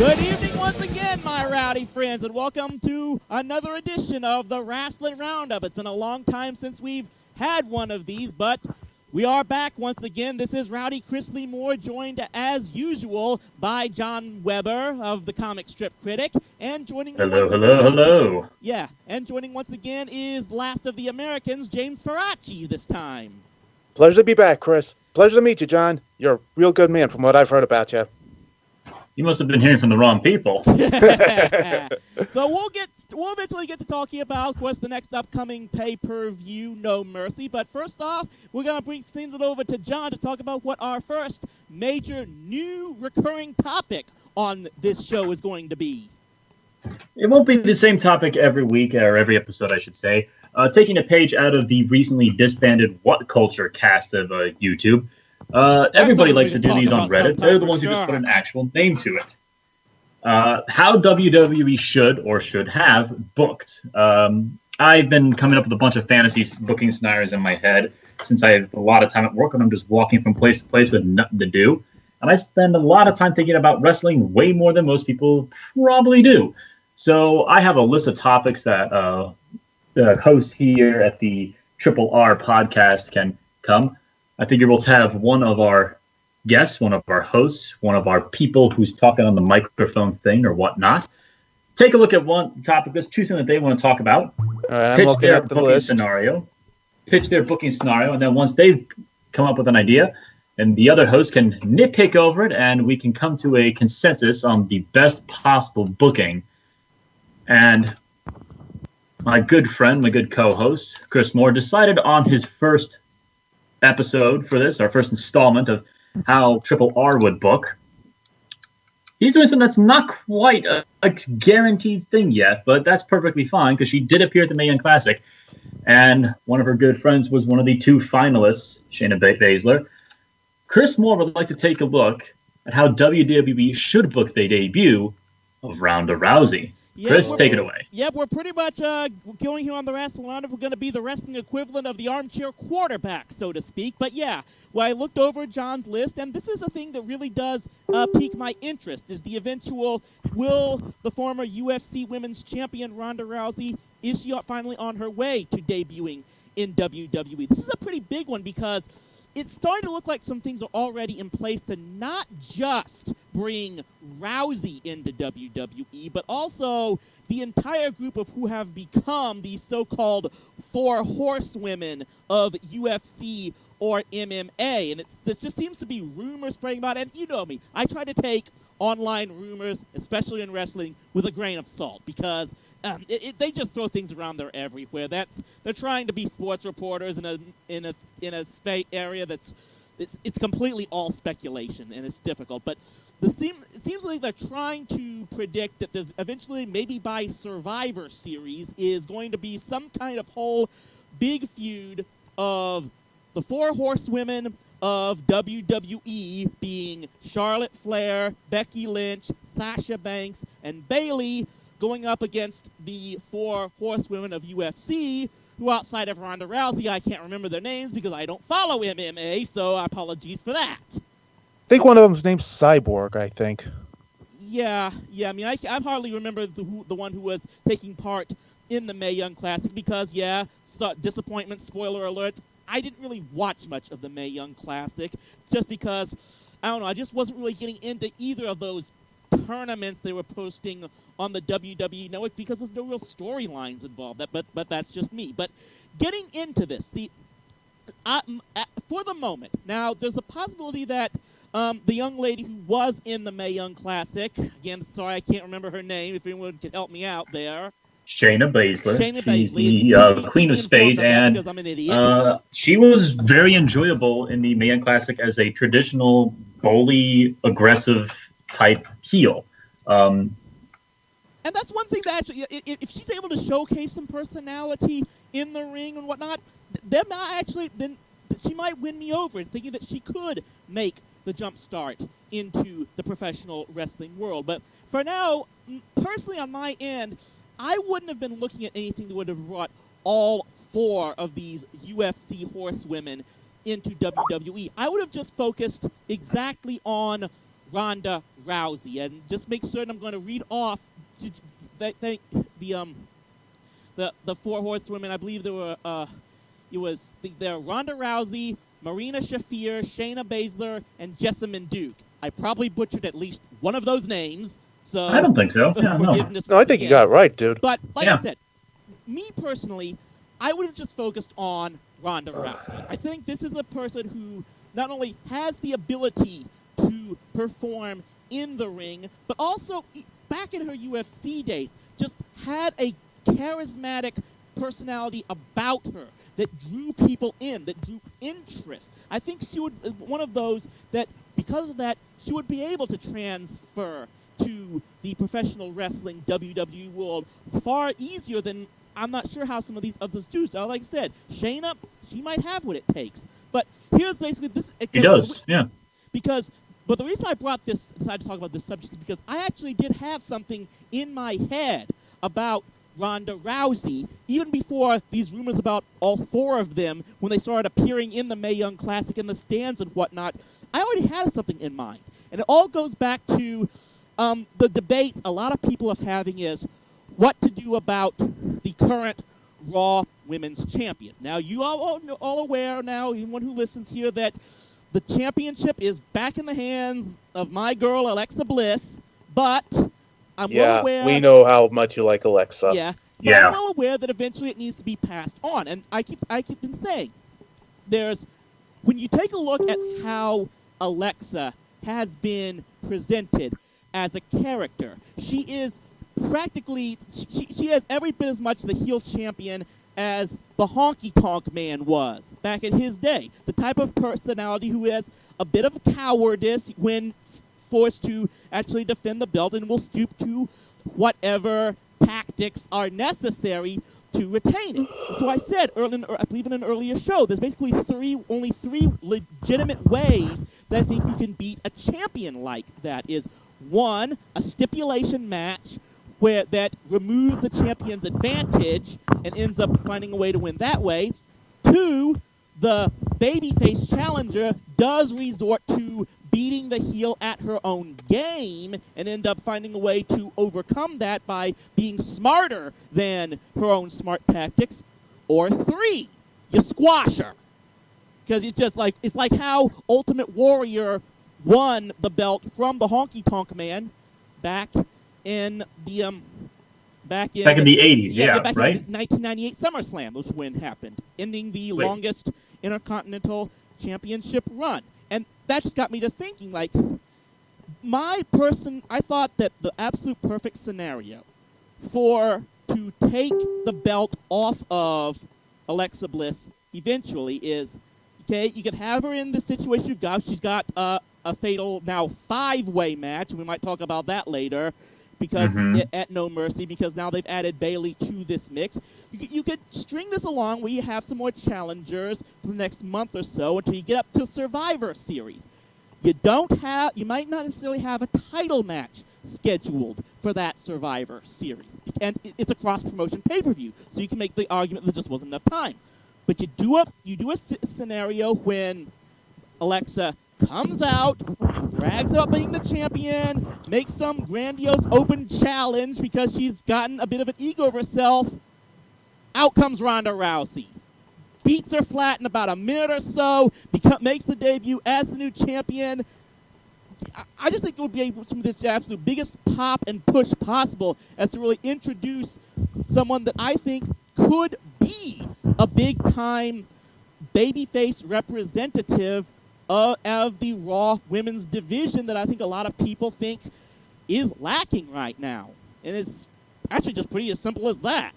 Good evening once again, my rowdy friends, and welcome to another edition of the Rasslin Roundup. It's been a long time since we've had one of these, but we are back once again. This is Rowdy Chris Lee Moore, joined as usual by John Weber of the Comic Strip Critic, and joining me Hello. Yeah, and joining once again is Last of the Americans, James Faraci this time. Pleasure to be back, Chris. Pleasure to meet you, John. You're a real good man from what I've heard about you. You must have been hearing from the wrong people. So we'll eventually get to talking about, of course, the next upcoming pay-per-view, No Mercy. But first off, we're going to send it over to John to talk about what our first major new recurring topic on this show is going to be. It won't be the same topic every week, or every episode, I should say. Taking a page out of the recently disbanded What Culture cast of YouTube. Everybody likes to do these on Reddit. They're the ones who just put an actual name to it. How WWE should have booked. I've been coming up with a bunch of fantasy booking scenarios in my head since I have a lot of time at work and I'm just walking from place to place with nothing to do. And I spend a lot of time thinking about wrestling, way more than most people probably do. So I have a list of topics that the host here at the Triple R podcast can come. I figure we'll have one of our guests, one of our hosts, one of our people who's talking on the microphone thing or whatnot. Take a look at one topic. Let's choose something that they want to talk about. Pitch their booking scenario. Pitch their booking scenario, and then once they've come up with an idea, and the other host can nitpick over it, and we can come to a consensus on the best possible booking. And my good friend, my good co-host, Chris Moore, decided on his first episode for this, our first installment of how Triple R would book. He's doing something that's not quite a guaranteed thing yet, but that's perfectly fine because she did appear at the Mae Young Classic, and one of her good friends was one of the two finalists, Shayna Baszler. Chris Moore would like to take a look at how WWE should book the debut of Ronda Rousey. Chris, take it away. Yep, we're pretty much going here on the Wrestling Roundup. We're going to be the wrestling equivalent of the armchair quarterback, so to speak. But yeah, well, I looked over John's list, and this is a thing that really does pique my interest, is the eventual, will the former UFC Women's Champion Ronda Rousey, is she finally on her way to debuting in WWE? This is a pretty big one because it's starting to look like some things are already in place to not just bring Rousey into WWE, but also the entire group of who have become the so-called four horsewomen of UFC or MMA. And there just seems to be rumors spreading about it. And you know me, I try to take online rumors, especially in wrestling, with a grain of salt because they just throw things around there everywhere. They're trying to be sports reporters in a area that's it's completely all speculation and it's difficult. But it seems like they're trying to predict that there's eventually, maybe by Survivor Series, is going to be some kind of whole big feud of the four horsewomen of WWE, being Charlotte Flair, Becky Lynch, Sasha Banks, and Bayley, going up against the four horsewomen of UFC, who outside of Ronda Rousey, I can't remember their names because I don't follow MMA, so apologies for that. I think one of them's named Cyborg, I think. Yeah. I mean, I hardly remember the one who was taking part in the Mae Young Classic because, disappointment, spoiler alert, I didn't really watch much of the Mae Young Classic just because, I don't know, I just wasn't really getting into either of those tournaments they were posting on the WWE Network because there's no real storylines involved. But that's just me. But getting into this, see, for the moment, now there's a possibility that the young lady who was in the Mae Young Classic, again, sorry, I can't remember her name, if anyone could help me out there. Shayna Baszler. She's the Queen of Spades, and I'm an idiot. She was very enjoyable in the Mae Young Classic as a traditional, bully, aggressive type heel. And that's one thing that actually, if she's able to showcase some personality in the ring and whatnot, then she might win me over in thinking that she could make the jump start into the professional wrestling world. But for now, personally on my end, I wouldn't have been looking at anything that would have brought all four of these UFC horsewomen into WWE. I would have just focused exactly on Ronda Rousey. And just make certain I'm going to read off the four horsewomen. I believe there were there Ronda Rousey, Marina Shafir, Shayna Baszler, and Jessamine Duke. I probably butchered at least one of those names. So I don't think so. Yeah, no. No, I think you got it right, dude. But like Yeah. I said, me personally, I would have just focused on Ronda Rousey. I think this is a person who not only has the ability to perform in the ring, but also back in her UFC days, just had a charismatic personality about her that drew people in, that drew interest. I think she would one of those that, because of that, she would be able to transfer to the professional wrestling WWE world far easier than I'm not sure how some of these others do. So like I said, Shayna, she might have what it takes. But here's basically this. He does, yeah. But the reason I decided to talk about this subject is because I actually did have something in my head about Ronda Rousey, even before these rumors about all four of them, when they started appearing in the Mae Young Classic in the stands and whatnot. I already had something in mind. And it all goes back to the debate a lot of people are having is what to do about the current Raw Women's Champion. Now, you all aware now, anyone who listens here, that the championship is back in the hands of my girl, Alexa Bliss, but I'm well aware... we know how much you like Alexa. Yeah. But I'm well aware that eventually it needs to be passed on. And I keep been saying, when you take a look at how Alexa has been presented as a character, she is practically, she has every bit as much the heel champion as the Honky Tonk Man was back in his day. The type of personality who has a bit of cowardice when forced to actually defend the belt and will stoop to whatever tactics are necessary to retain it. So I said, I believe in an earlier show, there's basically only three legitimate ways that I think you can beat a champion like that. Is one, a stipulation match that removes the champion's advantage and ends up finding a way to win that way. Two, the babyface challenger does resort to beating the heel at her own game and end up finding a way to overcome that by being smarter than her own smart tactics. Or three, you squash her. Because it's like how Ultimate Warrior won the belt from the Honky Tonk Man back in the 80s, back right? in the 1998 SummerSlam was when it happened, ending the longest Intercontinental Championship run. And that just got me to thinking, I thought that the absolute perfect scenario to take the belt off of Alexa Bliss eventually is, okay, you could have her in the situation you've got. She's got a fatal now 5-way match, and we might talk about that later, because at No Mercy, because now they've added Bayley to this mix. You could string this along where you have some more challengers for the next month or so until you get up to Survivor Series. You might not necessarily have a title match scheduled for that Survivor Series, and it's a cross-promotion pay-per-view, so you can make the argument that there just wasn't enough time. But you do a scenario when Alexa comes out, brags about being the champion, makes some grandiose open challenge because she's gotten a bit of an ego of herself. Out comes Ronda Rousey. Beats her flat in about a minute or so, makes the debut as the new champion. I just think it would be some of the absolute biggest pop and push possible as to really introduce someone that I think could be a big-time babyface representative of the Raw women's division that I think a lot of people think is lacking right now. And it's actually just pretty as simple as that.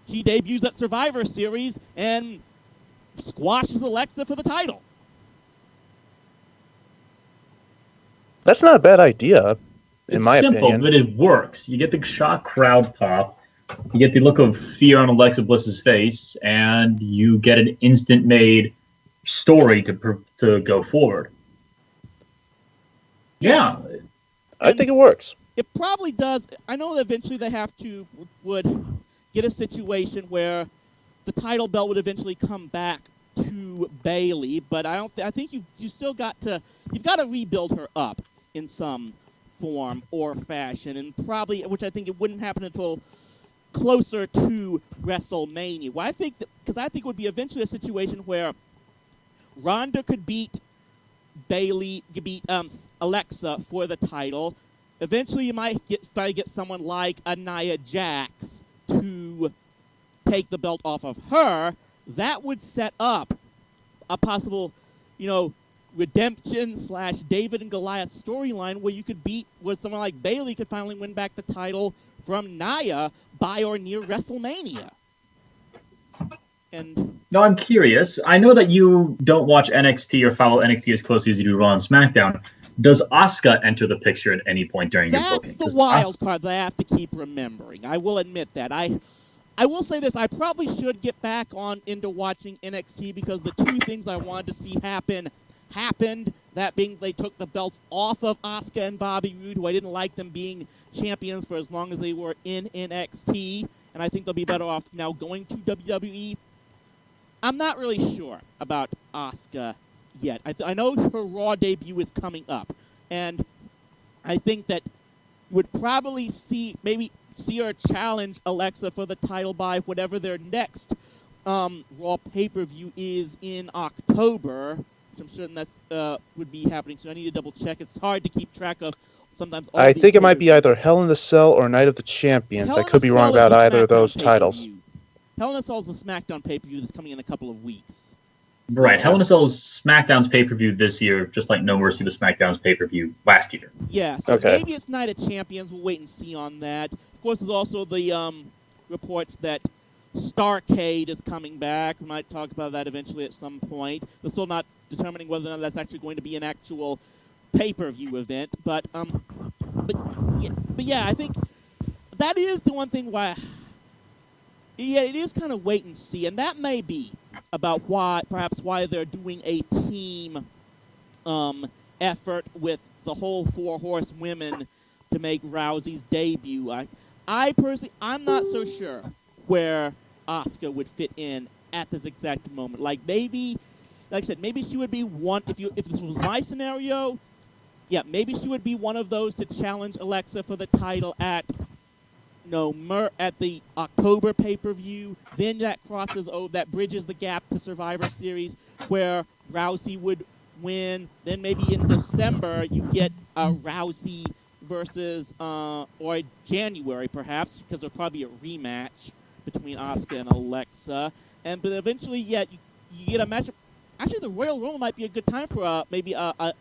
She debuts at Survivor Series and squashes Alexa for the title. That's not a bad idea, in my opinion. It's simple, but it works. You get the shock crowd pop, you get the look of fear on Alexa Bliss's face, and you get an instant-made story to go forward. Yeah. I think it works. It probably does. I know that eventually they would get a situation where the title belt would eventually come back to Bayley, but I think you still you've got to rebuild her up in some form or fashion, and probably, which I think it wouldn't happen until closer to WrestleMania. Well, I think because I think it would be eventually a situation where Ronda could beat Bayley, could beat Alexa for the title. Eventually, you might try to get someone like a Nia Jax to take the belt off of her. That would set up a possible, redemption / David and Goliath storyline where someone like Bayley could finally win back the title from Nia by or near WrestleMania. And now I'm curious. I know that you don't watch NXT or follow NXT as closely as you do Raw and SmackDown. Does Asuka enter the picture at any point during your booking? That's the wild card that I have to keep remembering. I will admit that. I will say this. I probably should get back into watching NXT because the two things I wanted to see happened. That being they took the belts off of Asuka and Bobby Roode, who I didn't like them being champions for as long as they were in NXT. And I think they'll be better off now going to WWE. I'm not really sure about Asuka yet. I know her Raw debut is coming up, and I think that would probably see her challenge Alexa for the title by whatever their next Raw pay-per-view is in October, which I'm certain that would be happening. So I need to double check. It's hard to keep track of sometimes. I think it might be either Hell in the Cell or Night of the Champions. I could be wrong about either of those titles. Hell in a Cell is a SmackDown pay-per-view that's coming in a couple of weeks. Right. Hell in a Cell is SmackDown's pay-per-view this year, just like No Mercy was SmackDown's pay-per-view last year. Yeah, so maybe it's Night of Champions. We'll wait and see on that. Of course, there's also the reports that Starrcade is coming back. We might talk about that eventually at some point. We're still not determining whether or not that's actually going to be an actual pay-per-view event. But yeah, I think that is the one thing why... Yeah, it is kind of wait and see, and that may be about why they're doing a team effort with the whole 4 horsewomen to make Rousey's debut. I personally, I'm not so sure where Asuka would fit in at this exact moment. Like I said, maybe she would be one. If this was my scenario, yeah, maybe she would be one of those to challenge Alexa for the title at the October pay-per-view. Then that bridges the gap to Survivor Series where Rousey would win. Then maybe in December you get a Rousey versus, or January perhaps, because there'll probably be a rematch between Asuka and Alexa. But eventually, you get a matchup. Actually, the Royal Rumble might be a good time for maybe a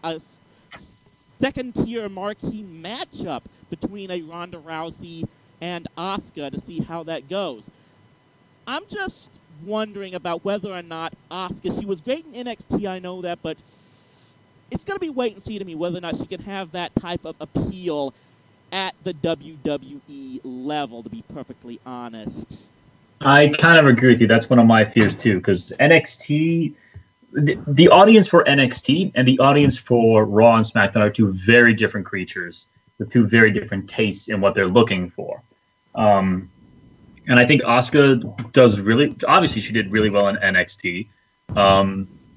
second-tier marquee matchup between a Ronda Rousey and Asuka to see how that goes. I'm just wondering about whether or not Asuka, she was great in NXT, I know that, but it's going to be wait and see to me whether or not she can have that type of appeal at the WWE level, to be perfectly honest. I kind of agree with you. That's one of my fears, too, because NXT... The audience for NXT and the audience for Raw and SmackDown are two very different creatures with two very different tastes in what they're looking for. And I think Asuka does obviously she did really well in NXT.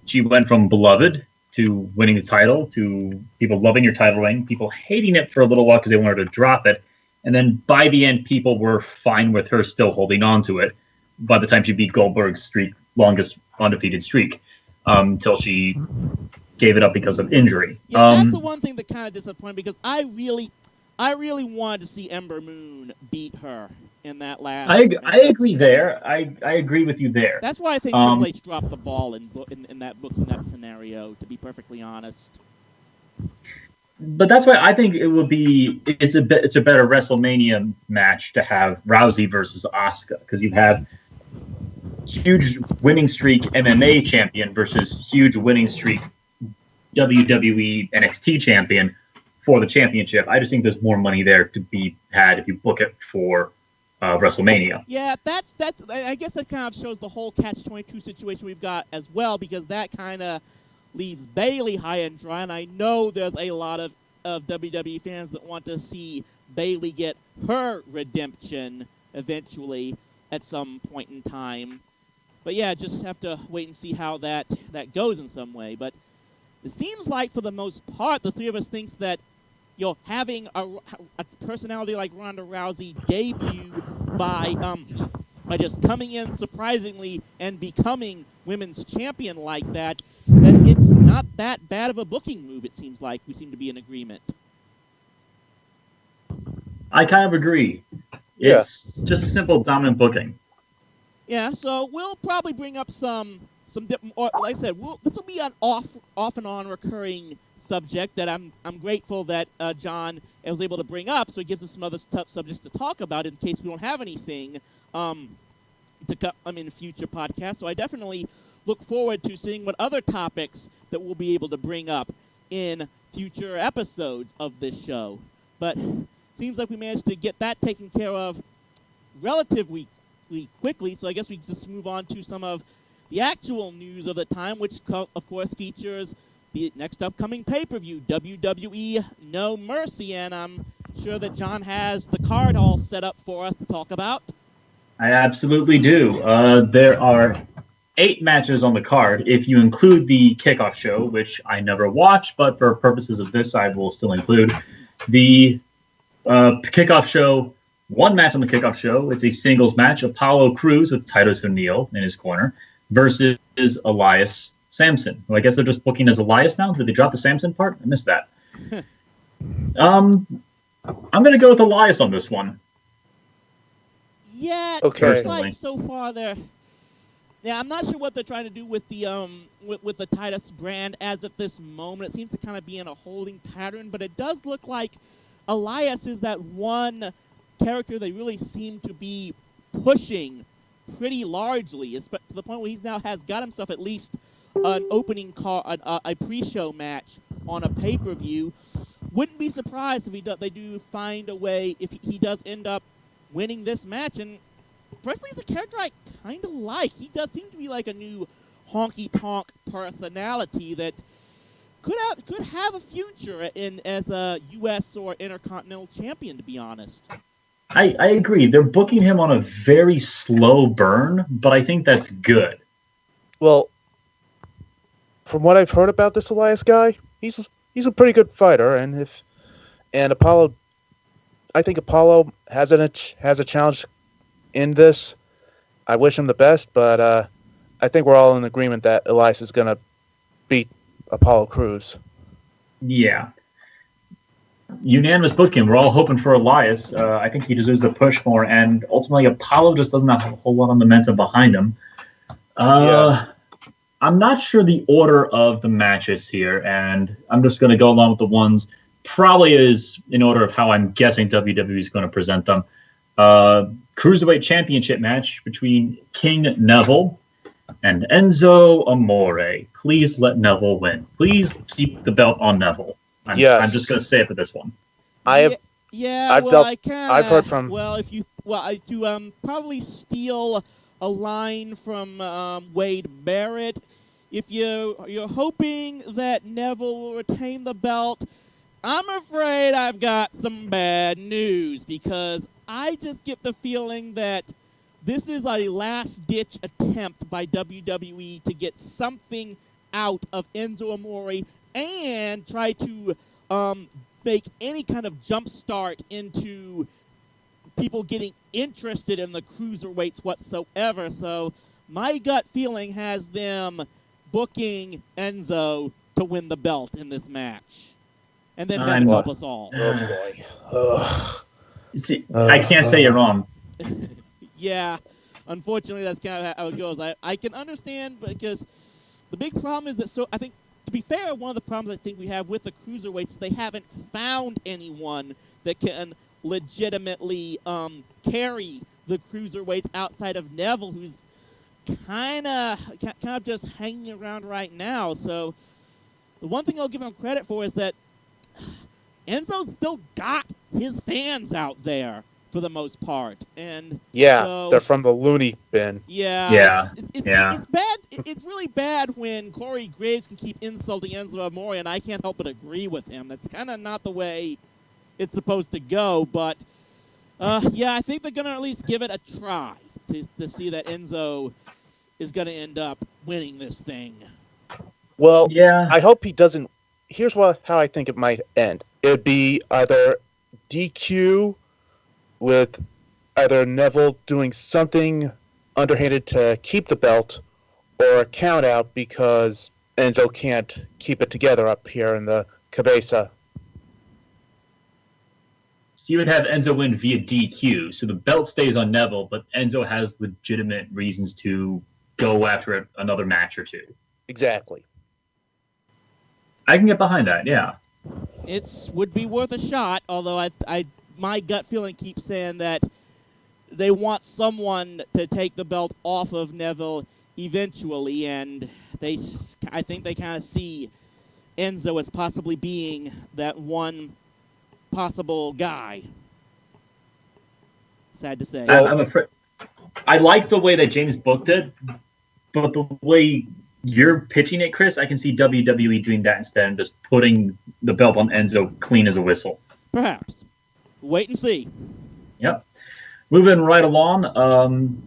She went from beloved to winning the title to people loving your title reign, people hating it for a little while because they wanted to drop it. And then by the end, people were fine with her still holding on to it by the time she beat Goldberg's longest undefeated streak, until she gave it up because of injury. Yeah, that's the one thing that kind of disappointed me because I really wanted to see Ember Moon beat her in that last. I agree there. I agree with you there. That's why I think Triple H dropped the ball in that scenario. To be perfectly honest. But that's why I think it's a better WrestleMania match to have Rousey versus Asuka because you have huge winning streak MMA champion versus huge winning streak WWE NXT champion for the championship. I just think there's more money there to be had if you book it for WrestleMania. Yeah, that's. I guess that kind of shows the whole catch-22 situation we've got as well, because that kind of leaves Bayley high and dry, and I know there's a lot of WWE fans that want to see Bayley get her redemption eventually at some point in time. But yeah, just have to wait and see how that goes in some way. But it seems like, for the most part, the three of us thinks that having a personality like Ronda Rousey debut by just coming in surprisingly and becoming women's champion like that it's not that bad of a booking move, it seems like. We seem to be in agreement. I kind of agree. It's just simple dominant booking. Yeah, so we'll probably bring up like I said, this will be an off and on recurring subject that I'm grateful that John was able to bring up, so it gives us some other subjects to talk about in case we don't have anything to come in future podcasts. So I definitely look forward to seeing what other topics that we'll be able to bring up in future episodes of this show. But seems like we managed to get that taken care of relatively quickly, so I guess we just move on to some of the actual news of the time, which of course features the next upcoming pay-per-view, WWE No Mercy, and I'm sure that John has the card all set up for us to talk about. I absolutely do. There are 8 matches on the card, if you include the kickoff show, which I never watch, but for purposes of this, I will still include. The kickoff show, 1 match on the kickoff show. It's a singles match. Apollo Crews with Titus O'Neil in his corner versus Elias Samson, who I guess they're just booking as Elias now. Did they drop the Samson part? I missed that. I'm going to go with Elias on this one. Yeah, okay. Seems like so far they're... Yeah, I'm not sure what they're trying to do with the with the Titus brand as of this moment. It seems to kind of be in a holding pattern, but it does look like Elias is that one character they really seem to be pushing pretty largely, to the point where he now has got himself at least an opening a pre-show match on a pay-per-view. Wouldn't be surprised if they do find a way, if he does end up winning this match. And personally, he's a character I kind of like. He does seem to be like a new honky-tonk personality that could have a future as a U.S. or Intercontinental Champion, to be honest. I agree. They're booking him on a very slow burn, but I think that's good. Well, from what I've heard about this Elias guy, he's a pretty good fighter, and Apollo, I think Apollo has a challenge in this. I wish him the best, but I think we're all in agreement that Elias is going to beat Apollo Crews. Yeah. Unanimous booking. We're all hoping for Elias. I think he deserves the push more, and ultimately Apollo just doesn't have a whole lot of momentum behind him. I'm not sure the order of the matches here, and I'm just going to go along with the ones probably is in order of how I'm guessing WWE is going to present them. Cruiserweight Championship match between King Neville and Enzo Amore. Please let Neville win. Please keep the belt on Neville. I'm just going to say it for this one. I've heard from... to probably steal a line from Wade Barrett, if you're hoping that Neville will retain the belt, I'm afraid I've got some bad news, because I just get the feeling that this is a last-ditch attempt by WWE to get something out of Enzo Amore and try to make any kind of jump start into people getting interested in the cruiserweights whatsoever. So my gut feeling has them booking Enzo to win the belt in this match. And then heaven help us all. Oh, boy. I can't say you're wrong. Yeah, unfortunately, that's kind of how it goes. I can understand, because the big problem is that, I think, to be fair, one of the problems I think we have with the cruiserweights is they haven't found anyone that can legitimately carry the cruiserweights outside of Neville, who's kind of just hanging around right now. So the one thing I'll give him credit for is that Enzo's still got his fans out there for the most part, and they're from the loony bin. It's bad. It's really bad when Corey Graves can keep insulting Enzo Amore, and I can't help but agree with him. That's kind of not the way it's supposed to go. But I think they're gonna at least give it a try to see that Enzo is gonna end up winning this thing. Well, I hope he doesn't. Here's how I think it might end. it'd be either DQ with either Neville doing something underhanded to keep the belt, or a count out because Enzo can't keep it together up here in the cabeza. So you would have Enzo win via DQ. So the belt stays on Neville, but Enzo has legitimate reasons to go after another match or two. Exactly. I can get behind that, yeah. It would be worth a shot, although my gut feeling keeps saying that they want someone to take the belt off of Neville eventually, and I think they kind of see Enzo as possibly being that one possible guy. Sad to say. I'm afraid. I like the way that James booked it, but the way you're pitching it, Chris, I can see WWE doing that instead and just putting the belt on Enzo clean as a whistle. Perhaps. Wait and see. Yep. Moving right along,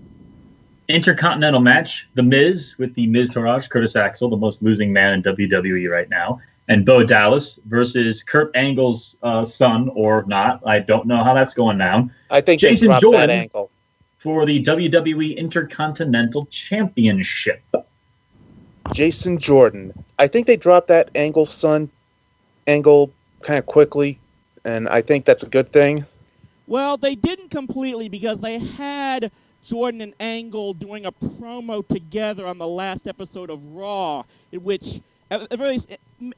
Intercontinental match, The Miz with the Miz Taraj, Curtis Axel, the most losing man in WWE right now, and Bo Dallas versus Kurt Angle's son, or not. I don't know how that's going down. I think Jason they dropped Jordan that ankle. For the WWE Intercontinental Championship. Jason Jordan. I think they dropped that Angle son angle kind of quickly, and I think that's a good thing. Well, they didn't completely because they had Jordan and Angle doing a promo together on the last episode of Raw, in which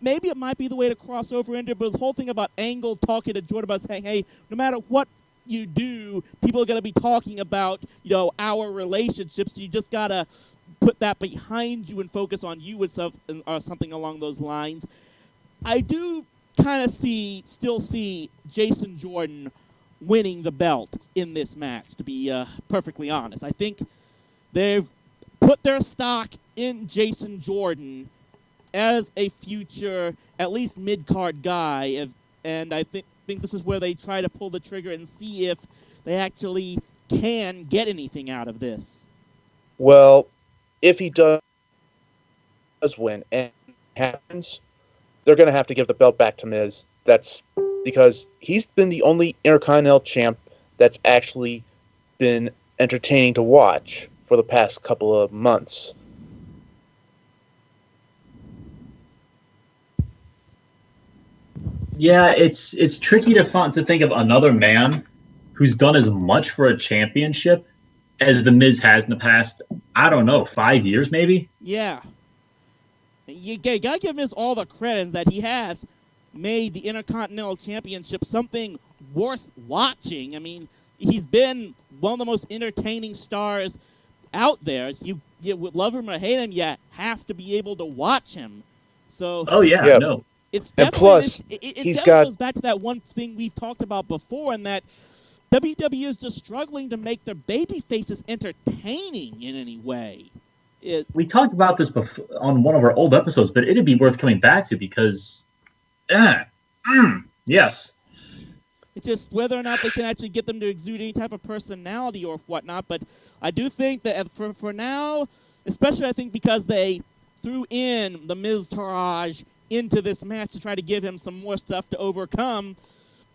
maybe it might be the way to cross over into, but the whole thing about Angle talking to Jordan about saying, hey, no matter what you do, people are going to be talking about, our relationships. You just got to put that behind you and focus on you or something along those lines. I do kind of still see Jason Jordan winning the belt in this match, to be perfectly honest. I think they've put their stock in Jason Jordan as a future, at least mid-card guy, and I think this is where they try to pull the trigger and see if they actually can get anything out of this. Well, if he does win and it happens, they're going to have to give the belt back to Miz. That's because he's been the only Intercontinental champ that's actually been entertaining to watch for the past couple of months. Yeah, it's tricky to think of another man who's done as much for a championship as The Miz has in the past, I don't know, 5 years maybe? Yeah. You gotta give Miz all the credit that he has made the Intercontinental Championship something worth watching. I mean, he's been one of the most entertaining stars out there. You would love him or hate him, you have to be able to watch him. So Oh yeah. No. It's and plus, it goes back to that one thing we've talked about before, and that WWE is just struggling to make their baby faces entertaining in any way. We talked about this before on one of our old episodes, but it'd be worth coming back to because, yes. It's just whether or not they can actually get them to exude any type of personality or whatnot. But I do think that for now, especially I think because they threw in the Miz Taraj into this match to try to give him some more stuff to overcome,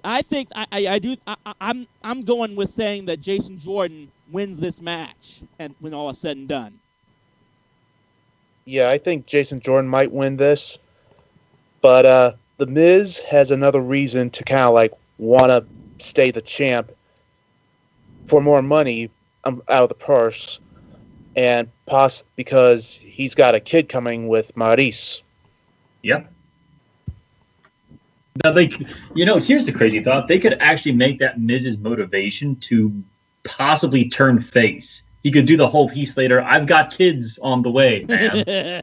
I think I'm going with saying that Jason Jordan wins this match, and when all is said and done. Yeah, I think Jason Jordan might win this, but The Miz has another reason to kind of like want to stay the champ for more money out of the purse, and because he's got a kid coming with Maurice. Yep. Now here's the crazy thought: they could actually make that Miz's motivation to possibly turn face. He could do the whole Heath Slater, I've got kids on the way, man.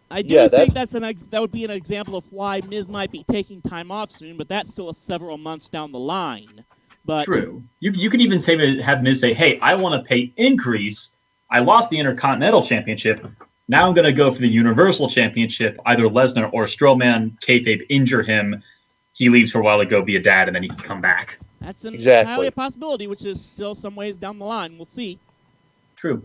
I do think that would be an example of why Miz might be taking time off soon, but that's still several months down the line. But true. You could even have Miz say, hey, I want to pay increase. I lost the Intercontinental Championship. Now I'm going to go for the Universal Championship. Either Lesnar or Strowman, kayfabe, injure him. He leaves for a while to go be a dad, and then he can come back. That's entirely a possibility, which is still some ways down the line. We'll see. True.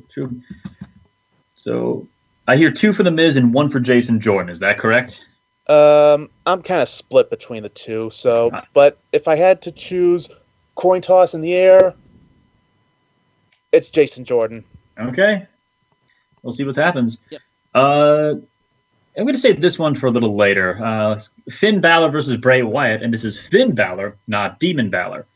So I hear 2 for The Miz and 1 for Jason Jordan. Is that correct? I'm kind of split between the two. So, but if I had to choose coin toss in the air, it's Jason Jordan. Okay. We'll see what happens. Yep. I'm going to save this one for a little later. Finn Balor versus Bray Wyatt, and this is Finn Balor, not Demon Balor.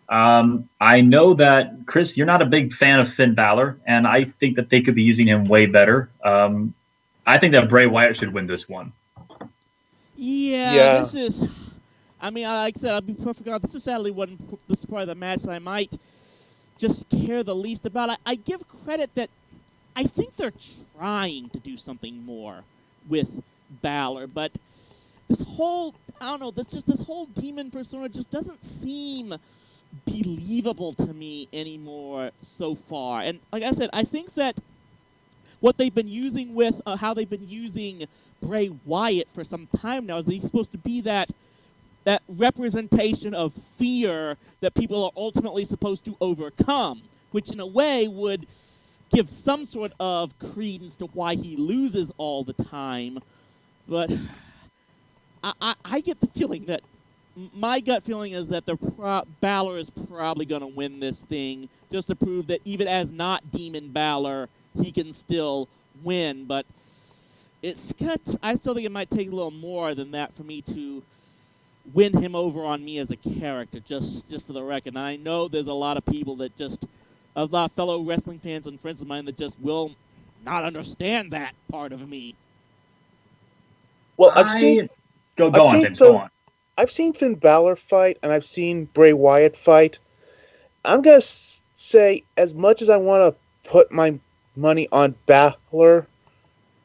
I know that, Chris, you're not a big fan of Finn Balor, and I think that they could be using him way better. I think that Bray Wyatt should win this one. Yeah. This is... I mean, like I said, I'll be perfectly honest. This is sadly this is probably the match that I might just care the least about. I give credit that I think they're trying to do something more with Balor, but this whole, I don't know, this whole demon persona just doesn't seem believable to me anymore so far. And like I said, I think that what they've been using with, how they've been using Bray Wyatt for some time now is that he's supposed to be that representation of fear that people are ultimately supposed to overcome, which in a way would give some sort of credence to why he loses all the time. But I get the feeling that, my gut feeling is that Balor is probably going to win this thing, just to prove that even as not Demon Balor, he can still win. But I still think it might take a little more than that for me to win him over on me as a character, just for the record. And I know there's a lot of people that a lot of fellow wrestling fans and friends of mine that just will not understand that part of me. Well, I've seen Finn Balor fight, and I've seen Bray Wyatt fight. I'm going to say, as much as I want to put my money on Balor,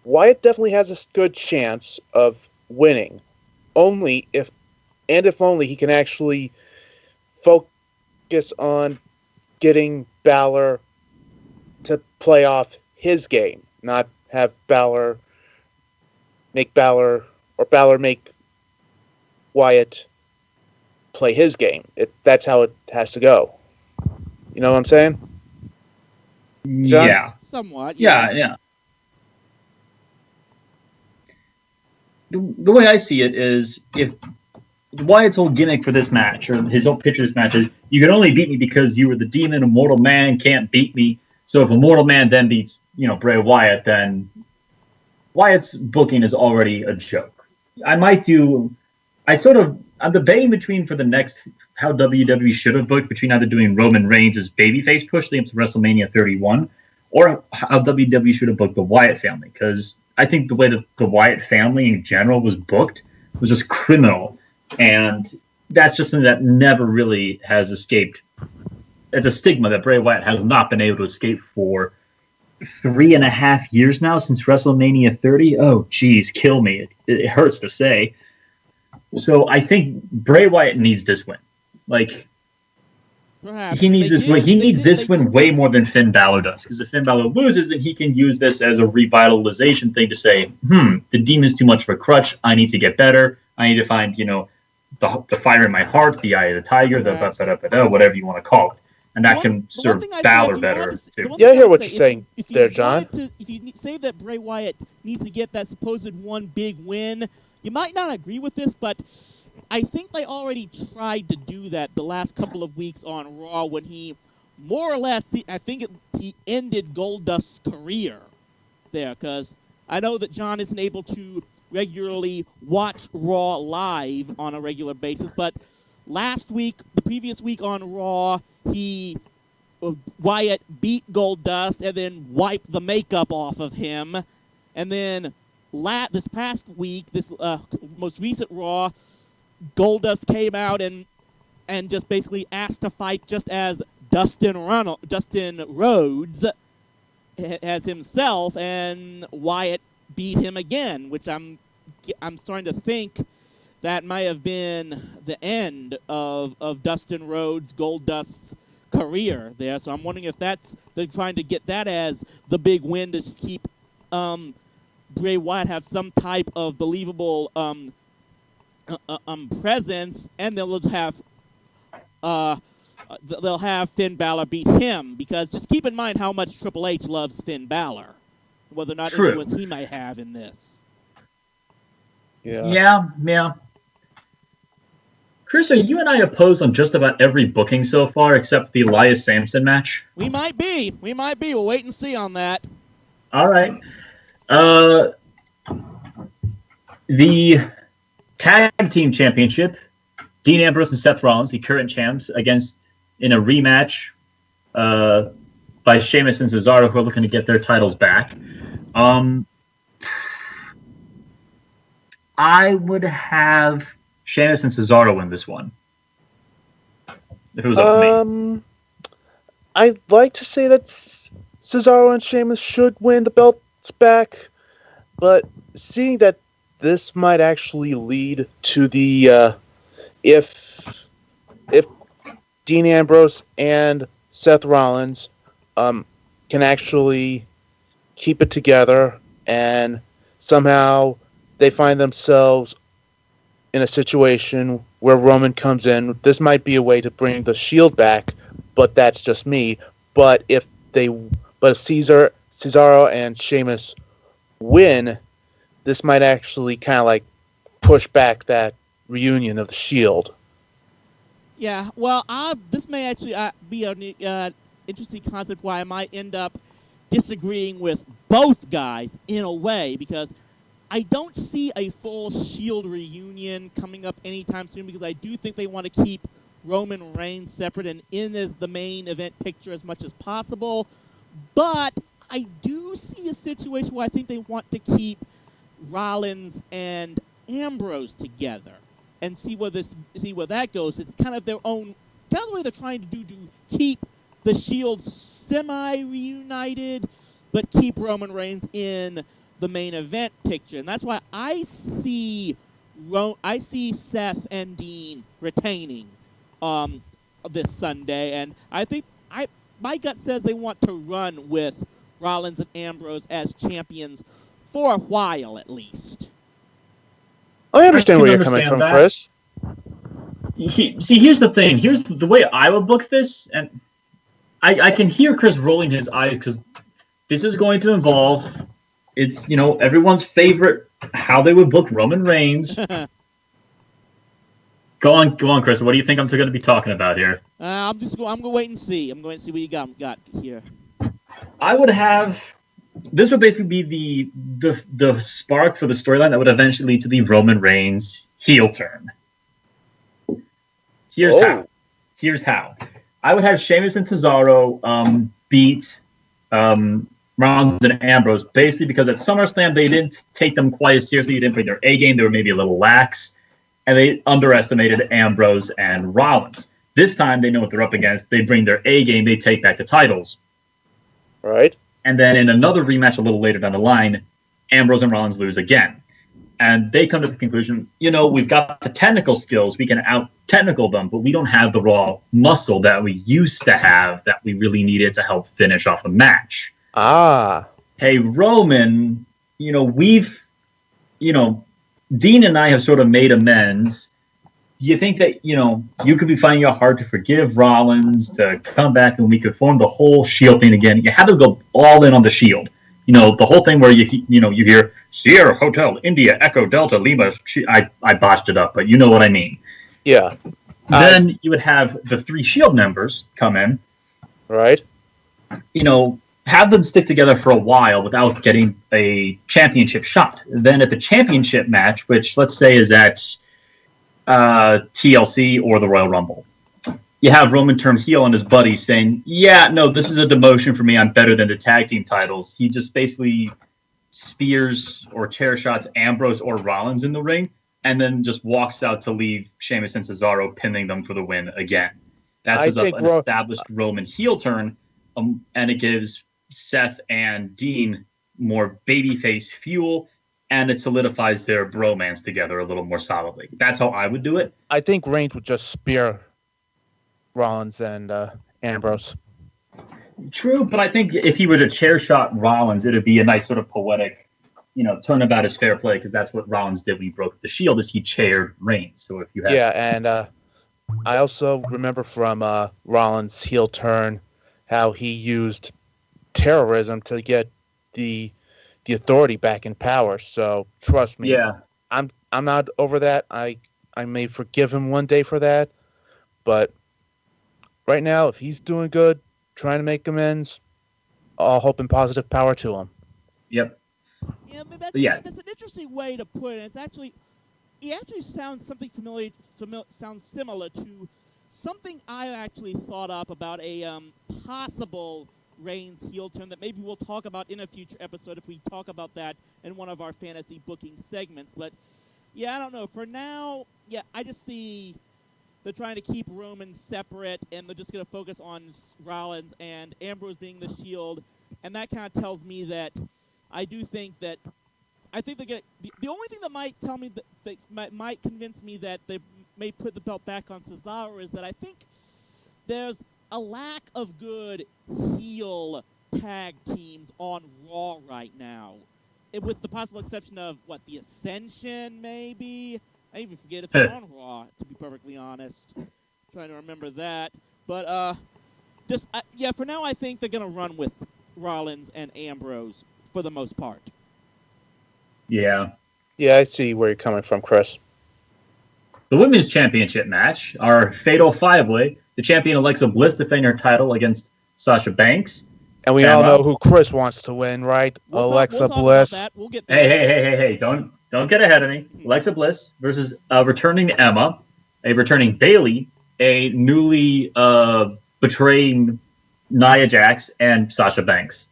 Wyatt definitely has a good chance of winning. If only he can actually focus on getting Balor to play off his game, not have Balor make Wyatt play his game. That's how it has to go. You know what I'm saying? John? Yeah. Somewhat. Yeah. The way I see it is, if Wyatt's whole gimmick for this match, or his whole pitch of this match, is you can only beat me because you were the demon. A mortal man can't beat me. So if a mortal man then beats, Bray Wyatt, then Wyatt's booking is already a joke. I'm debating between, for the next, how WWE should have booked, between either doing Roman Reigns' babyface push leading up to WrestleMania 31, or how WWE should have booked the Wyatt family. Because I think the way that the Wyatt family in general was booked was just criminal. And that's just something that never really has escaped. It's a stigma that Bray Wyatt has not been able to escape for 3.5 years now, since WrestleMania 30. Oh, geez, kill me. It hurts to say. So I think Bray Wyatt needs this win. Perhaps. He needs this win. He needs this win way more than Finn Balor does. Because if Finn Balor loses, then he can use this as a revitalization thing to say, the demon's too much of a crutch. I need to get better. I need to find, the fire in my heart, the eye of the tiger, whatever you want to call it. And that can serve Balor better, too. Yeah, I hear what you're saying there, John. If you say that Bray Wyatt needs to get that supposed one big win, you might not agree with this, but I think they already tried to do that the last couple of weeks on Raw, when he more or less, he ended Goldust's career there, because I know that John isn't able to regularly watch Raw live on a regular basis, but the previous week on Raw, Wyatt beat Goldust and then wiped the makeup off of him. And then this past week, this most recent Raw, Goldust came out and just basically asked to fight just as Dustin Rhodes as himself, and Wyatt beat him again, which I'm starting to think that might have been the end of Dustin Rhodes' Goldust's career there. So I'm wondering if they're trying to get that as the big win to keep Bray Wyatt have some type of believable presence, and they'll have Finn Balor beat him, because just keep in mind how much Triple H loves Finn Balor, whether or not influence he might have in this. Yeah. Chris, are you and I opposed on just about every booking so far except the Elias Sampson match? We might be. We'll wait and see on that. All right. The Tag Team Championship, Dean Ambrose and Seth Rollins, the current champs, against in a rematch by Sheamus and Cesaro, who are looking to get their titles back. I would have Sheamus and Cesaro win this one. If it was up to me. I'd like to say that Cesaro and Sheamus should win the belts back, but seeing that this might actually lead to the if Dean Ambrose and Seth Rollins can actually keep it together and somehow they find themselves in a situation where Roman comes in, this might be a way to bring the Shield back, but that's just me. But if Cesaro and Sheamus win, this might actually kind of like push back that reunion of the Shield. Yeah, well, this may actually be an interesting concept why I might end up disagreeing with both guys in a way, because I don't see a full Shield reunion coming up anytime soon, because I do think they want to keep Roman Reigns separate and in as the main event picture as much as possible. But I do see a situation where I think they want to keep Rollins and Ambrose together and see where that goes. It's kind of their own, kind of the way they're trying to do to keep the Shield semi-reunited, but keep Roman Reigns in the main event picture. And that's why I see Seth and Dean retaining this Sunday. And I think my gut says they want to run with Rollins and Ambrose as champions for a while at least. I understand where you're coming from, Chris. See, here's the thing. Here's the way I would book this, and I can hear Chris rolling his eyes because this is going to involve, it's, everyone's favorite, how they would book Roman Reigns. Go on, Chris. What do you think I'm going to be talking about here? I'm going to wait and see. I'm going to see what you got here. I would have. This would basically be the spark for the storyline that would eventually lead to the Roman Reigns heel turn. Here's how. I would have Sheamus and Cesaro beat Rollins and Ambrose, basically because at SummerSlam they didn't take them quite as seriously. They didn't bring their A game. They were maybe a little lax, and they underestimated Ambrose and Rollins. This time they know what they're up against. They bring their A game. They take back the titles. Right. And then in another rematch a little later down the line, Ambrose and Rollins lose again. And they come to the conclusion, we've got the technical skills. We can out-technical them, but we don't have the raw muscle that we used to have that we really needed to help finish off the match. Hey, Roman, we've, Dean and I have sort of made amends. Do you think that, you could be finding it hard to forgive Rollins, to come back and we could form the whole Shield thing again? You have to go all in on the Shield. The whole thing where you hear Sierra Hotel, India, Echo, Delta, Lima. I botched it up, but you know what I mean. Yeah. Then you would have the 3 Shield members come in. Right. Have them stick together for a while without getting a championship shot. Then at the championship match, which let's say is at TLC or the Royal Rumble, you have Roman turn heel on his buddies saying, yeah, no, this is a demotion for me. I'm better than the tag team titles. He just basically spears or chair shots Ambrose or Rollins in the ring and then just walks out to leave Sheamus and Cesaro pinning them for the win again. That's an established Roman heel turn, and it gives Seth and Dean more babyface fuel, and it solidifies their bromance together a little more solidly. That's how I would do it. I think Reigns would just spear Rollins and Ambrose. True, but I think if he were to chair shot Rollins, it would be a nice sort of poetic, turnabout is fair play, because that's what Rollins did when he broke the Shield, is he chaired Reigns. So if you have and I also remember from Rollins' heel turn how he used terrorism to get the authority back in power. So trust me, yeah, I'm I'm not over that. I may forgive him one day for that, but right now, if he's doing good, trying to make amends, all hope and positive power to him. Yep. Yeah, but that's But yeah. that's an interesting way to put it. It's actually he actually sounds something sounds similar to something I actually thought up about a possible Reigns heel turn that maybe we'll talk about in a future episode if we talk about that in one of our fantasy booking segments. But yeah, I don't know. For now, yeah, I just see they're trying to keep Roman separate, and they're just going to focus on Rollins and Ambrose being the Shield, and that kind of tells me that I do think that I think they're going to. The only thing that might tell me that might convince me that they may put the belt back on Cesaro is that I think there's a lack of good heel tag teams on Raw right now, with the possible exception of the Ascension, maybe. I even forget if they're on Raw, to be perfectly honest. Trying to remember that, but for now I think they're gonna run with Rollins and Ambrose for the most part. Yeah. Yeah, I see where you're coming from, Chris. The Women's Championship match, our Fatal 5-Way, the champion Alexa Bliss defending her title against Sasha Banks. And we all know who Chris wants to win, right? Alexa Bliss. Talk about that. We'll get there. Hey, don't get ahead of me. Alexa Bliss versus returning Emma, a returning Bayley, a newly betraying Nia Jax, and Sasha Banks.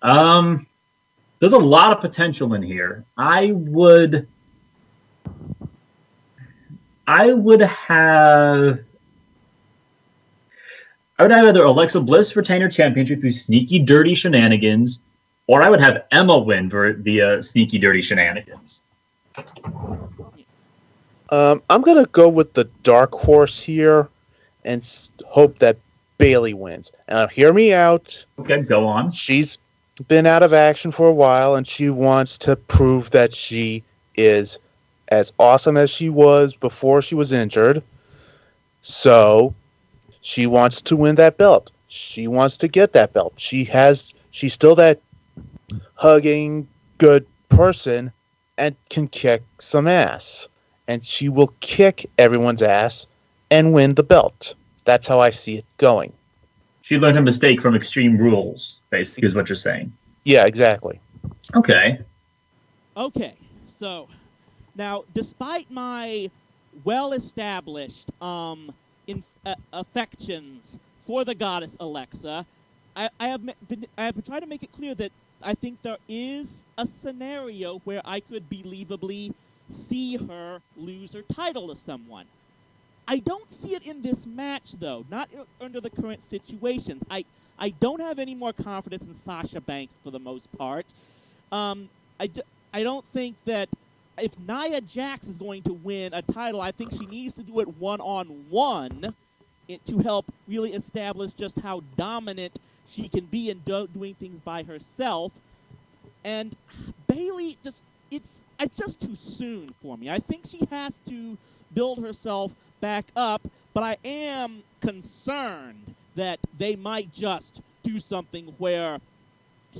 There's a lot of potential in here. I would have either Alexa Bliss retain her championship through sneaky, dirty shenanigans, or I would have Emma win via sneaky, dirty shenanigans. I'm going to go with the dark horse here and hope that Bayley wins. Now, hear me out. Okay, go on. She's been out of action for a while, and she wants to prove that she is as awesome as she was before she was injured. So she wants to win that belt. She wants to get that belt. She's still that hugging good person and can kick some ass. And she will kick everyone's ass and win the belt. That's how I see it going. She learned her mistake from Extreme Rules, basically, is what you're saying. Yeah, exactly. Okay, so now, despite my well-established affections for the goddess Alexa, I have been trying to make it clear that I think there is a scenario where I could believably see her lose her title to someone. I don't see it in this match, though, not under the current situations. I don't have any more confidence in Sasha Banks for the most part. I don't think that if Nia Jax is going to win a title, I think she needs to do it one-on-one to help really establish just how dominant she can be in doing things by herself. And Bayley, it's just too soon for me. I think she has to build herself back up, but I am concerned that they might just do something where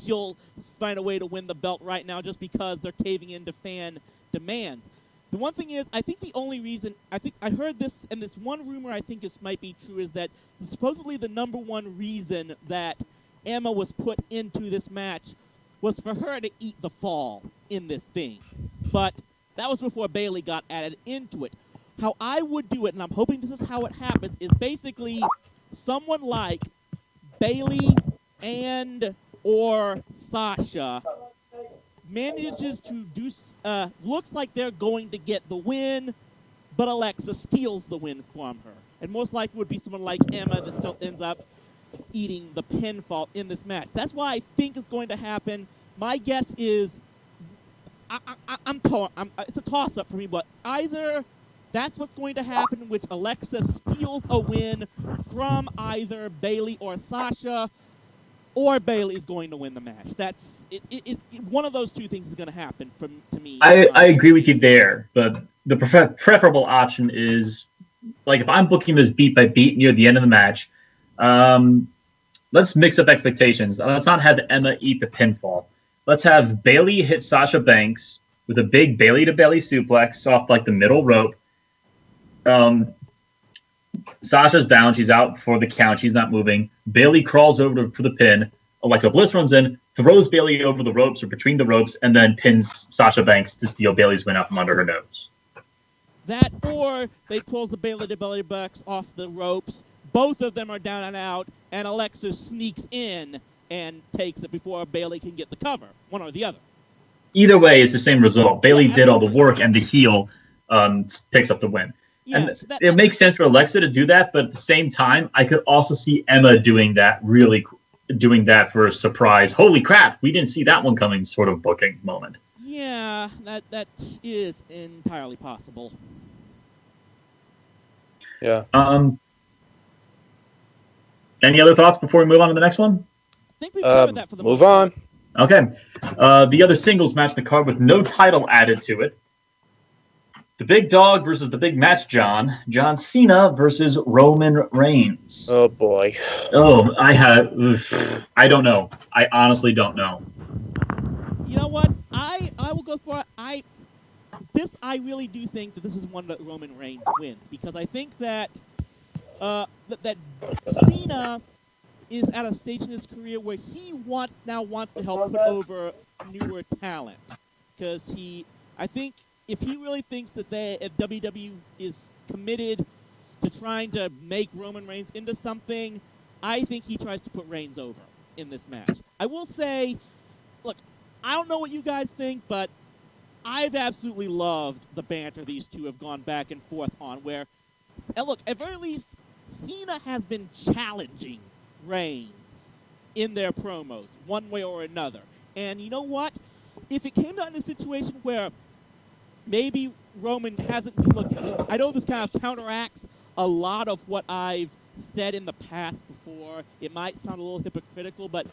she'll find a way to win the belt right now just because they're caving into fan demands. The one thing is, I think the only reason, I heard this, and this one rumor I think might be true, is that supposedly the number one reason that Emma was put into this match was for her to eat the fall in this thing. But that was before Bayley got added into it. How I would do it, and I'm hoping this is how it happens, is basically someone like Bayley and or Sasha manages to do, looks like they're going to get the win, but Alexa steals the win from her. And most likely would be someone like Emma that still ends up eating the pinfall in this match. That's why I think is going to happen. My guess is, it's a toss-up for me, but either that's what's going to happen, in which Alexa steals a win from either Bayley or Sasha, or Bayley's going to win the match. It's one of those two things is going to happen to me. I agree with you there, but the preferable option is, like, if I'm booking this beat by beat near the end of the match, let's mix up expectations. Let's not have Emma eat the pinfall. Let's have Bayley hit Sasha Banks with a big belly-to-belly suplex off like the middle rope. Sasha's down. She's out for the count. She's not moving. Bayley crawls over for the pin. Alexa Bliss runs in, throws Bayley over the ropes or between the ropes, and then pins Sasha Banks to steal Bayley's win out from under her nose. That, or they pulls the Bayley to belly bucks off the ropes. Both of them are down and out, and Alexa sneaks in and takes it before Bayley can get the cover. One or the other. Either way, it's the same result. Bayley did all the work, and the heel picks up the win. Yeah, and it makes sense for Alexa to do that, but at the same time, I could also see Emma doing that for a surprise. Holy crap, we didn't see that one coming sort of booking moment. Yeah, that is entirely possible. Yeah. Any other thoughts before we move on to the next one? I think we've covered that for the move on. Okay. The other singles match in the card with no title added to it. The Big Dog versus the Big Match John. John Cena versus Roman Reigns. Oh, boy. Oh, I don't know. I honestly don't know. You know what? I will go for it. I really do think that this is one that Roman Reigns wins, because I think that that Cena is at a stage in his career where he wants to help put over newer talent, because I think if he really thinks that if WWE is committed to trying to make Roman Reigns into something, I think he tries to put Reigns over in this match. I will say, look, I don't know what you guys think, but I've absolutely loved the banter these two have gone back and forth on, where, and look, at very least, Cena has been challenging Reigns in their promos, one way or another. And you know what? If it came down to a situation where maybe Roman hasn't been looking, I know this kind of counteracts a lot of what I've said in the past before. It might sound a little hypocritical, but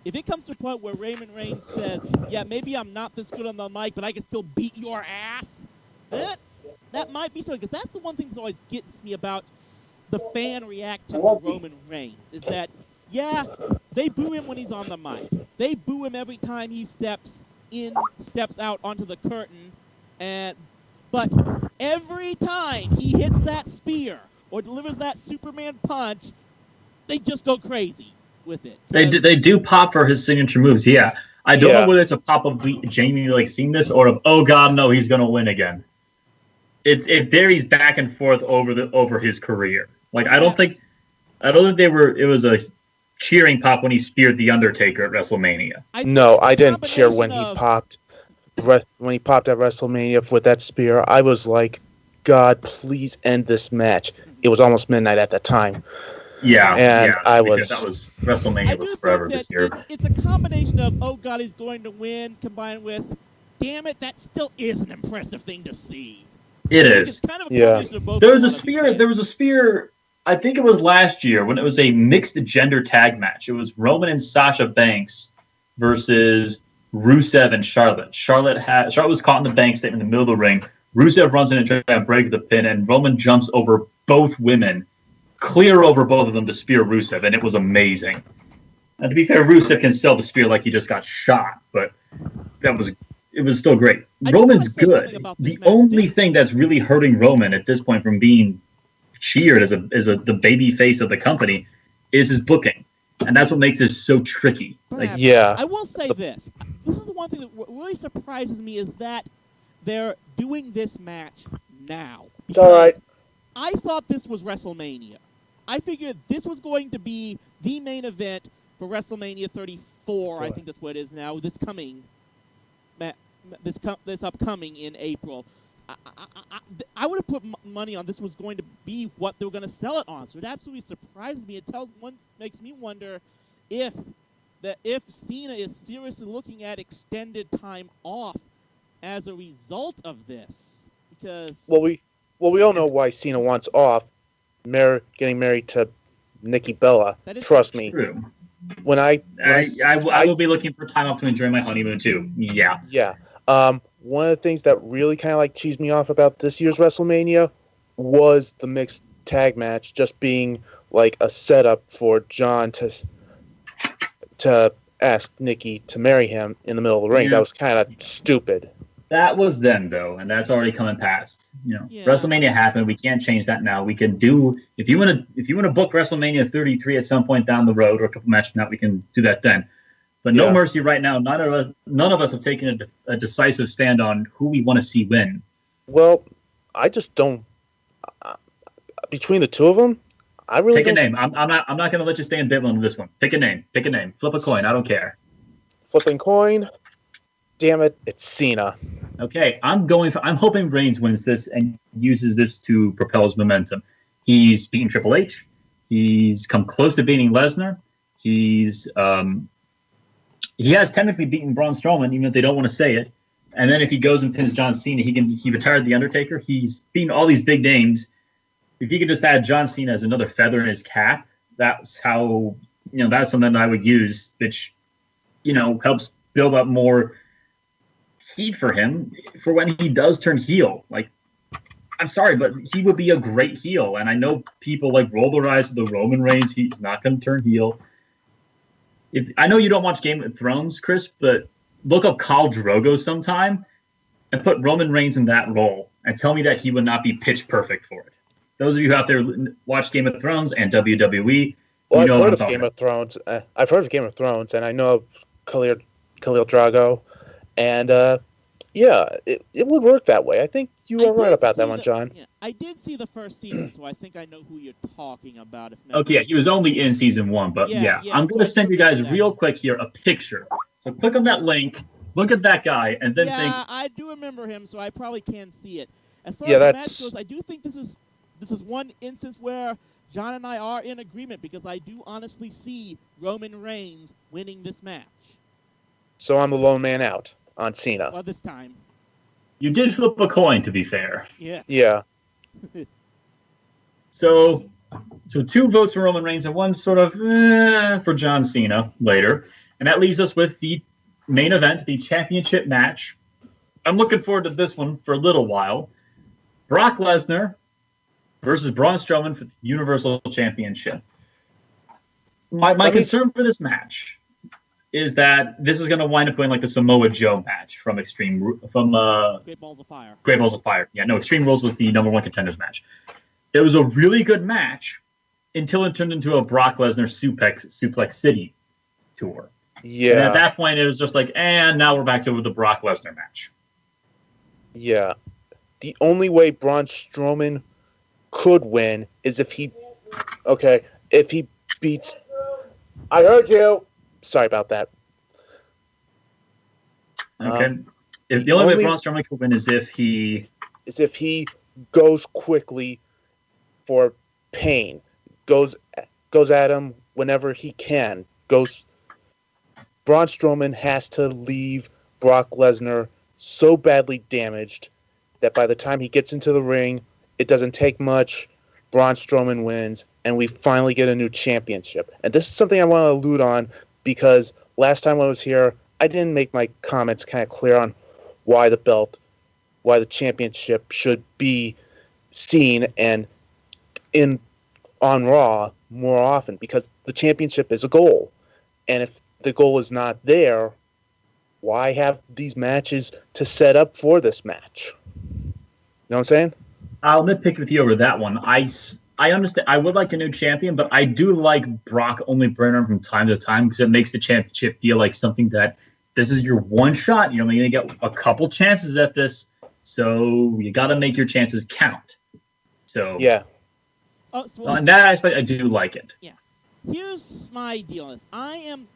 if it comes to a point where Roman Reigns says, yeah, maybe I'm not this good on the mic, but I can still beat your ass, that might be so, because that's the one thing that always gets me about the fan reaction to Roman Reigns, is that, yeah, they boo him when he's on the mic. They boo him every time he steps out onto the curtain, but every time he hits that spear or delivers that Superman punch, they just go crazy with it. They do pop for his signature moves, yeah. I don't know whether it's a pop of Jamie seeing this, or of, oh god, no, he's gonna win again. It varies back and forth over his career. I don't think it was a cheering pop when he speared the Undertaker at WrestleMania. I didn't cheer when he popped at WrestleMania with that spear. I was like, God, please end this match. It was almost midnight at that time. Yeah, and that was WrestleMania was forever this year. It's a combination of, oh god, he's going to win, combined with, damn it, that still is an impressive thing to see. It is. It's kind of a combination of both. There was a spear. I think it was last year when it was a mixed gender tag match. It was Roman and Sasha Banks versus Rusev and Charlotte. Charlotte was caught in the Banks in the middle of the ring. Rusev runs in and tries to break the pin, and Roman jumps over both women, clear over both of them to spear Rusev, and it was amazing. And to be fair, Rusev can sell the spear like he just got shot, but it was still great. Roman's good. The only thing that's really hurting Roman at this point from being cheered as the baby face of the company is his booking, and that's what makes this so tricky. I will say this. This is the one thing that really surprises me, is that they're doing this match now. It's all right. I thought this was WrestleMania. I figured this was going to be the main event for WrestleMania 34. I think that's what it is now. This upcoming in April. I would have put money on this was going to be what they were going to sell it on. So it absolutely surprises me. It makes me wonder if Cena is seriously looking at extended time off as a result of this. Because we all know why Cena wants off. Getting married to Nikki Bella. Trust me. True. I will be looking for time off to enjoy my honeymoon too. Yeah. Yeah. One of the things that really kind of cheesed me off about this year's WrestleMania was the mixed tag match just being a setup for John to ask Nikki to marry him in the middle of the ring. Yeah. That was kind of stupid. That was then, though, and that's already coming past. Yeah. WrestleMania happened. We can't change that now. We can do if you want to book WrestleMania 33 at some point down the road or a couple matches from that, we can do that then. But no mercy right now. None of us have taken a decisive stand on who we want to see win. Well, I just don't. Between the two of them, I really pick a name. I'm not going to let you stay in Bivlin on this one. Pick a name. Flip a coin. I don't care. Flipping coin. Damn it! It's Cena. Okay, I'm hoping Reigns wins this and uses this to propel his momentum. He's beaten Triple H. He's come close to beating Lesnar. He has technically beaten Braun Strowman, even if they don't want to say it. And then if he goes and pins John Cena, he retired The Undertaker. He's beaten all these big names. If he could just add John Cena as another feather in his cap, that's how that's something that I would use, which helps build up more heat for him for when he does turn heel. Like, I'm sorry, but he would be a great heel. And I know people roll their eyes at the Roman Reigns. He's not going to turn heel. I know you don't watch Game of Thrones, Chris, but look up Khal Drogo sometime and put Roman Reigns in that role and tell me that he would not be pitch perfect for it. Those of you out there watch Game of Thrones and WWE. Well, I've heard of Game of Thrones. I've heard of Game of Thrones, and I know Khalil Drago. And, it would work that way. I think you were right about that one, John. Yeah, I did see the first season, so I think I know who you're talking about. Okay, he was only in season 1, but yeah. I'm going to send you guys real quick here a picture. So click on that link, look at that guy, and then think... Yeah, I do remember him, so I probably can see it. As far as the match goes, I do think this is one instance where John and I are in agreement, because I do honestly see Roman Reigns winning this match. So I'm the lone man out on Cena. Well, this time. You did flip a coin, to be fair. Yeah. Yeah. So 2 votes for Roman Reigns and 1 sort of for John Cena later. And that leaves us with the main event, the championship match. I'm looking forward to this one for a little while. Brock Lesnar versus Braun Strowman for the Universal Championship. My concern for this match is that this is going to wind up being like the Samoa Joe match from Great Balls of Fire. Great Balls of Fire. Yeah, no, Extreme Rules was the #1 contenders match. It was a really good match until it turned into a Brock Lesnar Suplex City tour. Yeah. And at that point, it was just like, and now we're back to the Brock Lesnar match. Yeah. The only way Braun Strowman could win is if he beats... I heard you! Sorry about that. Okay. The only way Braun Strowman could win is if he goes quickly for pain, goes at him whenever he can. Braun Strowman has to leave Brock Lesnar so badly damaged that by the time he gets into the ring, it doesn't take much. Braun Strowman wins, and we finally get a new championship. And this is something I want to allude on, because last time I was here, I didn't make my comments kind of clear on why the championship should be seen and on Raw more often, because the championship is a goal. And if the goal is not there, why have these matches to set up for this match? You know what I'm saying? I'll nitpick with you over that one. I understand. I would like a new champion, but I do like Brock only bringing him from time to time, because it makes the championship feel like something that this is your one shot. You're only going to get a couple chances at this, so you got to make your chances count. So yeah. In that aspect, I do like it. Yeah. Here's my deal on this. I am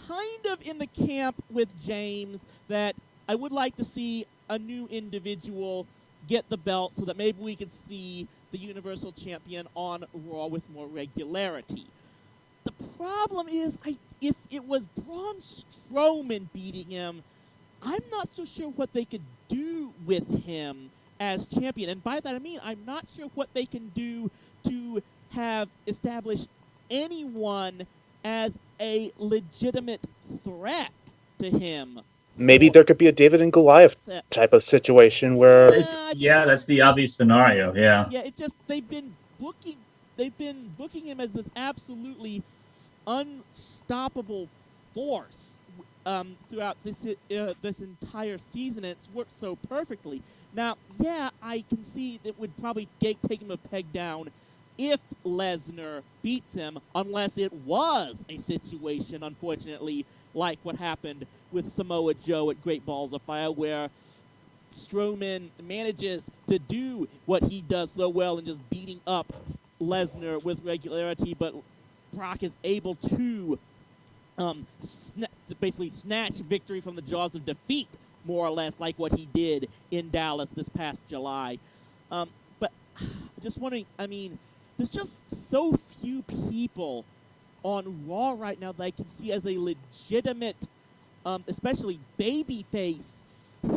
kind of in the camp with James that I would like to see a new individual get the belt so that maybe we could see the Universal Champion on Raw with more regularity. The problem is, if it was Braun Strowman beating him, I'm not so sure what they could do with him as champion. And by that I mean, I'm not sure what they can do to have established anyone as a legitimate threat to him. Maybe there could be a David and Goliath type of situation where... that's the obvious scenario, yeah. Yeah, it just, they've been booking him as this absolutely unstoppable force throughout this entire season, and it's worked so perfectly. Now, yeah, I can see it would probably take him a peg down if Lesnar beats him, unless it was a situation, unfortunately, like what happened with Samoa Joe at Great Balls of Fire, where Strowman manages to do what he does so well in just beating up Lesnar with regularity, but Brock is able to basically snatch victory from the jaws of defeat, more or less like what he did in Dallas this past July. But just wondering, I mean, there's just so few people on Raw right now that I can see as a legitimate, especially babyface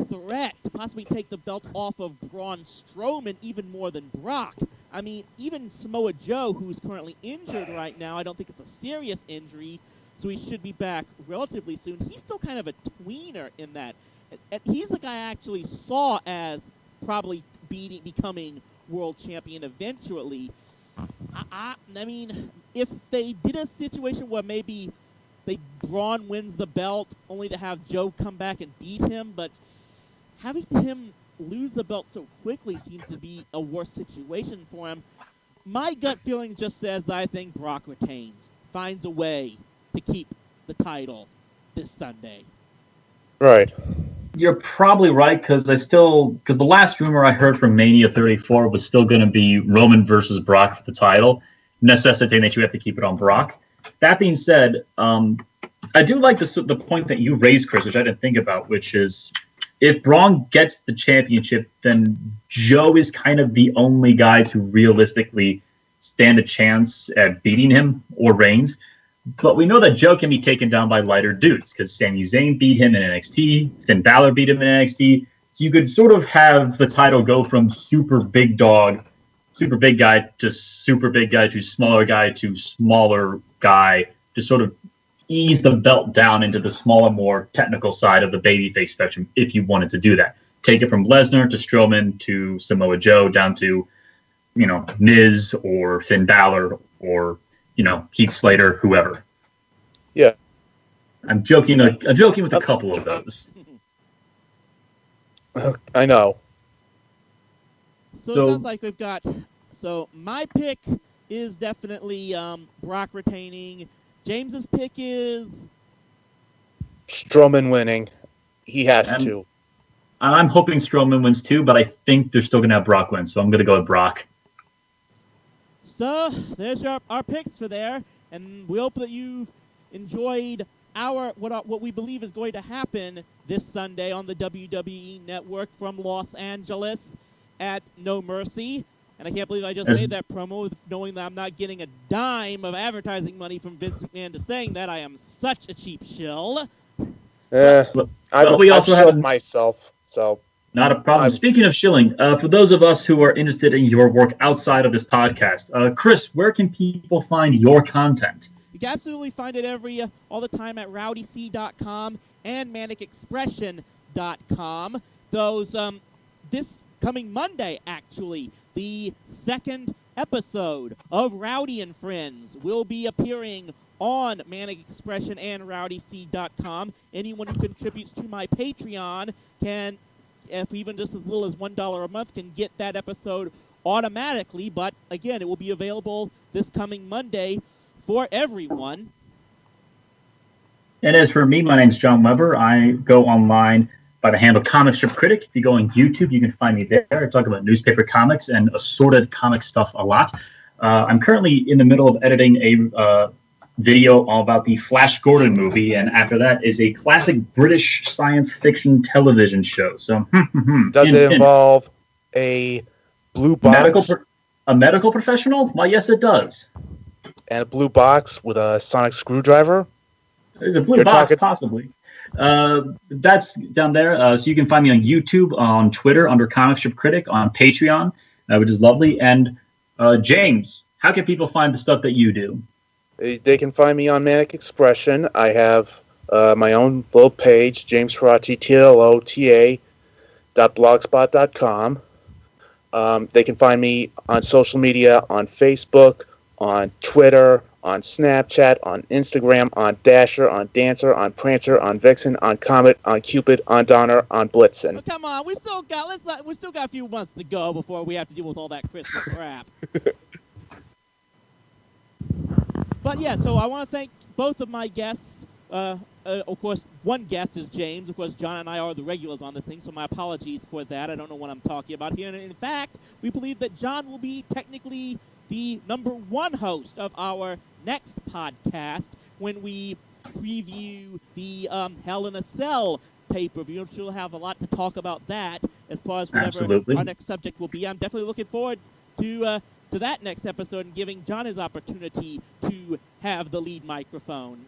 threat to possibly take the belt off of Braun Strowman even more than Brock. I mean, even Samoa Joe, who's currently injured right now, I don't think it's a serious injury, so he should be back relatively soon. He's still kind of a tweener in that. And he's the guy I actually saw as probably becoming world champion eventually. I mean, if they did a situation where maybe Braun wins the belt only to have Joe come back and beat him, but having him lose the belt so quickly seems to be a worse situation for him. My gut feeling just says that I think Brock retains, finds a way to keep the title this Sunday. Right. You're probably right, because the last rumor I heard from Mania 34 was still going to be Roman versus Brock for the title, necessitating that you have to keep it on Brock. That being said, I do like the point that you raised, Chris, which I didn't think about, which is if Braun gets the championship, then Joe is kind of the only guy to realistically stand a chance at beating him, or Reigns. But we know that Joe can be taken down by lighter dudes, because Sami Zayn beat him in NXT, Finn Balor beat him in NXT. So you could sort of have the title go from super big guy to super big guy to smaller guy to sort of ease the belt down into the smaller, more technical side of the babyface spectrum if you wanted to do that. Take it from Lesnar to Strowman to Samoa Joe down to, Miz or Finn Balor or Heath Slater, whoever. Yeah. I'm joking with a couple of those. I know. So it sounds like we've got... So my pick is definitely Brock retaining. James's pick is... Strowman winning. He has to. I'm hoping Strowman wins too, but I think they're still going to have Brock win, so I'm going to go with Brock. So there's our picks for there, and we hope that you enjoyed what we believe is going to happen this Sunday on the WWE Network from Los Angeles at No Mercy. And I can't believe I just made that promo knowing that I'm not getting a dime of advertising money from Vince McMahon to saying that. I am such a cheap shill. We also have myself, so... Not a problem. Speaking of shilling, for those of us who are interested in your work outside of this podcast, Chris, where can people find your content? You can absolutely find it all the time at rowdyc.com and manicexpression.com. Those, this coming Monday, actually, the second episode of Rowdy and Friends will be appearing on Manic Expression and rowdyc.com. Anyone who contributes to my Patreon can... if even just as little as $1 a month, can get that episode automatically. But, again, it will be available this coming Monday for everyone. And as for me, my name's John Weber. I go online by the handle Comic Strip Critic. If you go on YouTube, you can find me there. I talk about newspaper comics and assorted comic stuff a lot. I'm currently in the middle of editing a video all about the Flash Gordon movie, and after that is a classic British science fiction television show. So, does it involve a blue box? A medical professional? Why, yes, it does. And a blue box with a sonic screwdriver? There's a blue box, possibly. That's down there. So you can find me on YouTube, on Twitter under Comic Strip Critic, on Patreon, which is lovely. And James, how can people find the stuff that you do? They can find me on Manic Expression. I have my own little page, jamesferrati.blogspot.com. They can find me on social media, on Facebook, on Twitter, on Snapchat, on Instagram, on Dasher, on Dancer, on Prancer, on Vixen, on Comet, on Cupid, on Donner, on Blitzen. Oh, come on, we still got a few months to go before we have to deal with all that Christmas crap. But yeah, so I want to thank both of my guests. Of course, one guest is James. Of course, John and I are the regulars on this thing, so my apologies for that. I don't know what I'm talking about here. And in fact, we believe that John will be technically the #1 host of our next podcast when we preview the Hell in a Cell pay-per-view. She'll have a lot to talk about that as far as whatever Absolutely. our next subject will be. I'm definitely looking forward to that next episode and giving John his opportunity to have the lead microphone.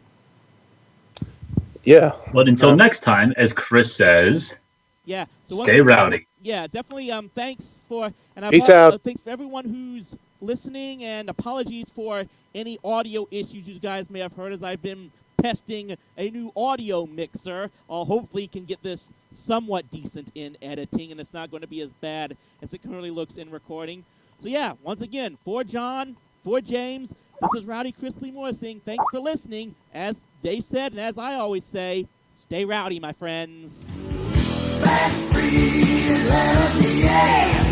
Yeah. But until next time, as Chris says, Yeah. So stay rowdy. Yeah, definitely. Thanks for Peace out. Thanks for everyone who's listening, and apologies for any audio issues you guys may have heard as I've been testing a new audio mixer. I'll hopefully can get this somewhat decent in editing, and it's not going to be as bad as it currently looks in recording. So yeah, once again, for John, for James, this is Rowdy Chris Lee Moore saying thanks for listening. As Dave said, and as I always say, stay rowdy, my friends. Back free, yeah.